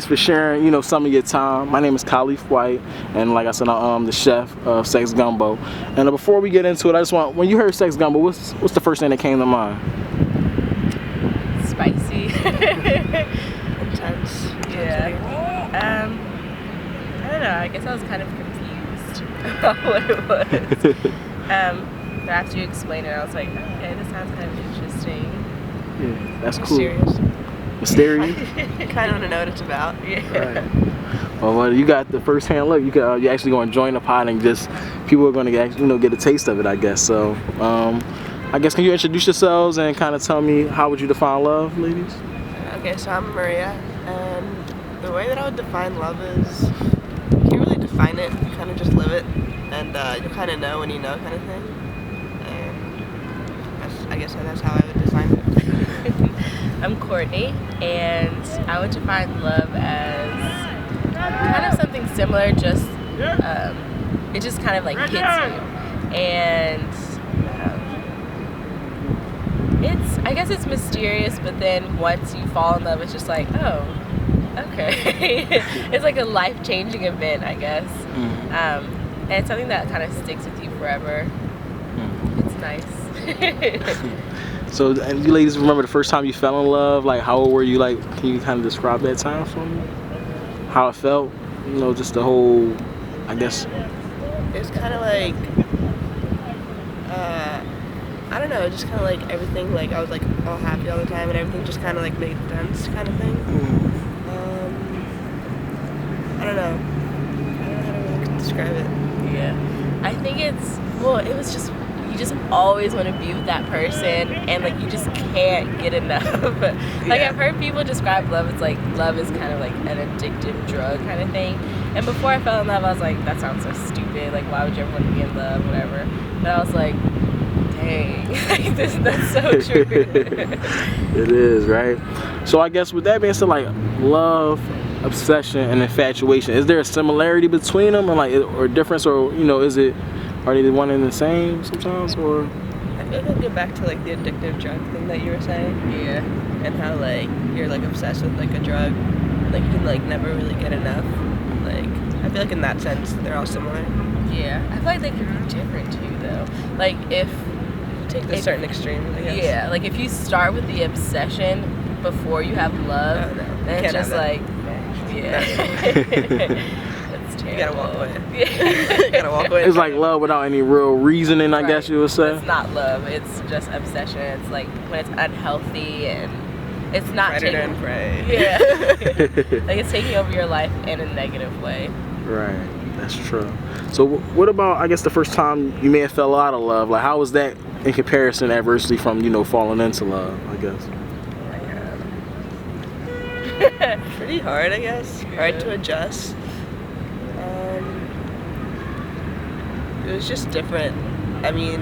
Thanks for sharing, you know, some of your time. My name is Khalif White, and like I said, I'm the chef of Sex Gumbo. And before we get into it, I just want, when you heard Sex Gumbo, what's the first thing that came to mind? Spicy. Intense. Yeah. I don't know, I guess I was kind of confused about what it was. But after you explained it, I was like, okay, this sounds kind of interesting. Yeah, that's cool. Mysterious. Kind of want to know what it's about. Yeah. Right. Well, you got the first hand look. You're actually going to join the pot, and just people are going to get, get a taste of it, I guess. So, I guess, can you introduce yourselves and kind of tell me how would you define love, ladies? Okay, so I'm Maria, and the way that I would define love is, you can't really define it, you kind of just live it, and you'll kind of know when you know, kind of thing. And I guess that's how I would define it. I'm Courtney, and I would define love as kind of something similar, just it just kind of like hits you, and I guess it's mysterious, but then once you fall in love, it's just like, oh, okay. It's like a life-changing event, I guess. And it's something that kind of sticks with you forever. It's nice. So, and you ladies remember the first time you fell in love? Like, how old were you? Like, can you kind of describe that time for me? How it felt? Just the whole, I guess. It was kind of like, I don't know, just kind of like everything, like I was like all happy all the time, and everything just kind of like made sense, kind of thing. I don't know how to really describe it. Yeah, I think it was just, you just always want to be with that person, and like you just can't get enough. Like I've heard people describe love as like, love is kind of like an addictive drug kind of thing. And before I fell in love, I was like, that sounds so stupid. Like, why would you ever want to be in love, whatever. But I was like, dang, like that's so true. It is, right? So I guess with that being said, like love, obsession, and infatuation, is there a similarity between them, or difference, or are they one and the same sometimes, or? I feel like I'll get back to like the addictive drug thing that you were saying. Yeah. And how like you're like obsessed with like a drug, like you can like never really get enough. Like I feel like in that sense they're all similar. Yeah, I feel like they could be different too, though. Like if take a certain extreme, I guess. Yeah, like if you start with the obsession before you have love, then it's just like, yeah. That's terrible. You gotta walk away. You gotta walk away. It's like love without any real reasoning, I guess you would say. It's not love, it's just obsession. It's like when it's unhealthy and it's not Predator and prey. Yeah. Like it's taking over your life in a negative way. Right, that's true. So what about, I guess, the first time you may have fell out of love? Like, how was that in comparison adversely from, falling into love, I guess? Pretty hard, I guess. Hard to adjust. It was just different. I mean,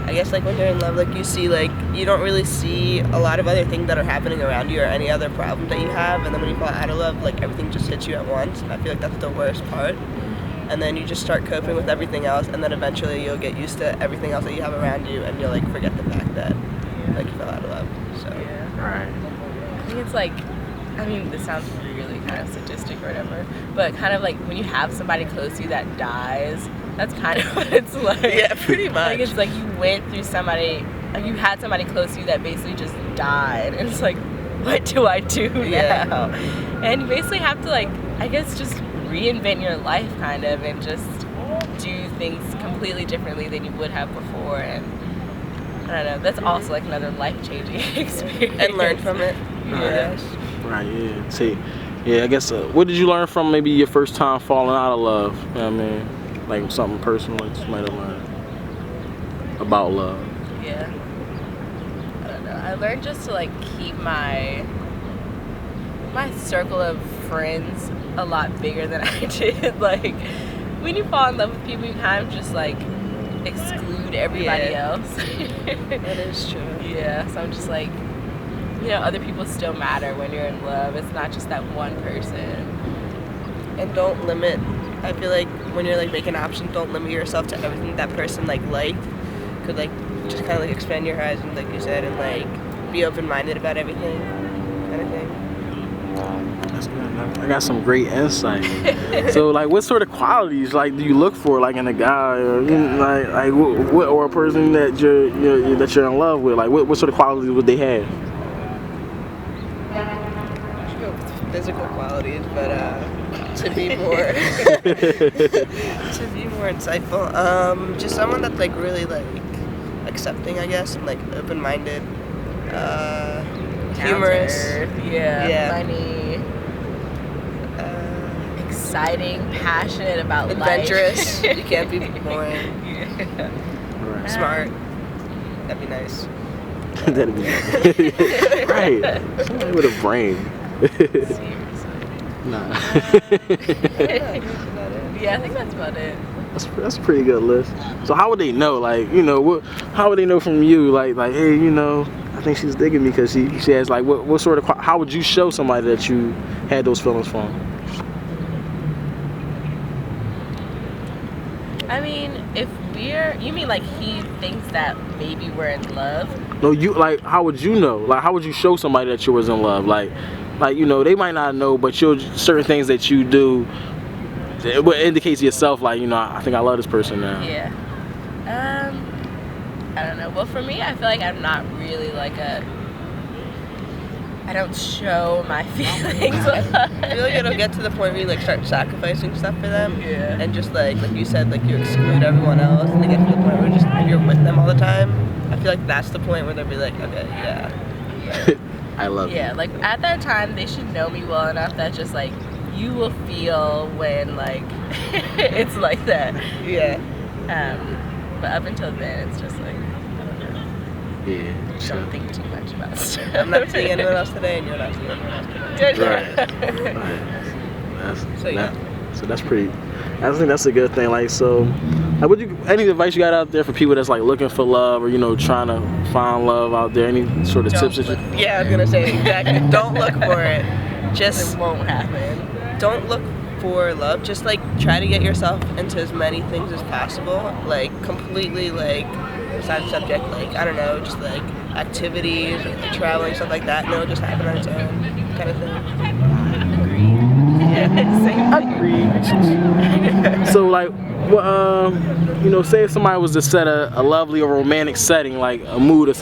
I guess like when you're in love, like you see, like you don't really see a lot of other things that are happening around you or any other problem that you have, and then when you fall out of love, like everything just hits you at once. I feel like that's the worst part. And then you just start coping with everything else, and then eventually you'll get used to everything else that you have around you, and you'll like forget the fact that like you fell out of love. So Right. I think it's like, I mean, this sounds really kind of sadistic or whatever, but kind of like when you have somebody close to you that dies, that's kind of what it's like. Yeah, pretty much. Like it's like you went through somebody, like you had somebody close to you that basically just died, and it's like, what do I do now? And you basically have to like, I guess just reinvent your life kind of, and just do things completely differently than you would have before. And I don't know, that's also like another life-changing experience. And learn from it. Yeah. Right, yeah. See, yeah, I guess, what did you learn from maybe your first time falling out of love? You know what I mean? Like something personal that you might have learned about love. Yeah. I don't know. I learned just to like keep my circle of friends a lot bigger than I did. Like when you fall in love with people, you kind of just like exclude everybody else. That is true. Yeah. So I'm just like, other people still matter when you're in love. It's not just that one person. And don't limit. I feel like when you're like making options, don't limit yourself to everything that person like liked. Could like just kind of like expand your horizons, like you said, and like be open-minded about everything, kind of thing. That's good. I got some great insight. So, like, what sort of qualities like do you look for, like, in a guy, or what, or a person that you're in love with? Like, what sort of qualities would they have? I should go with physical qualities, but to be more to be more insightful, just someone that's like really like accepting, I guess, and like open-minded, humorous, funny, exciting, passionate about adventurous. life. You can't be boring. Right. Smart. That'd be nice. That'd be right. Somebody with a brain. Nah. Yeah, I think that's about it. That's a pretty good list. So how would they know? Like, you know, how would they know from you? Like, hey, you know, I think she's digging me because she has like what sort of, how would you show somebody that you had those feelings for? I mean, if you mean like he thinks that maybe we're in love? No, you, like, how would you know? Like, how would you show somebody that you was in love? Like, you know, they might not know, but certain things that you do, it indicates to yourself, like, you know, I think I love this person now. Yeah. I don't know. Well, for me, I feel like I'm not really like I don't show my feelings. I feel like it'll get to the point where you like start sacrificing stuff for them, and just like you said, like you exclude everyone else, and they get to the point where just you're with them all the time. I feel like that's the point where they'll be like, okay, yeah. I love you. Yeah, like at that time, they should know me well enough that just like you will feel when like it's like that. Yeah. But up until then, it's just like, I don't know. Yeah. Don't think too much about stuff. I'm not seeing anyone else today, and you're not seeing anyone else today. Right. So that's pretty. I think that's a good thing. Like, so, like, any advice you got out there for people that's like looking for love, or you know, trying to find love out there? Any sort of tips that you? Yeah, I was gonna say exactly. Don't look for it. Just It won't happen. don't look for love. Just like try to get yourself into as many things as possible. Like completely like side subject. Like I don't know, just like activities, or, like, traveling, stuff like that. And it'll just happen on its own, kind of thing. Agreed. So, like, you know, say if somebody was to set a lovely or romantic setting, like a mood or something.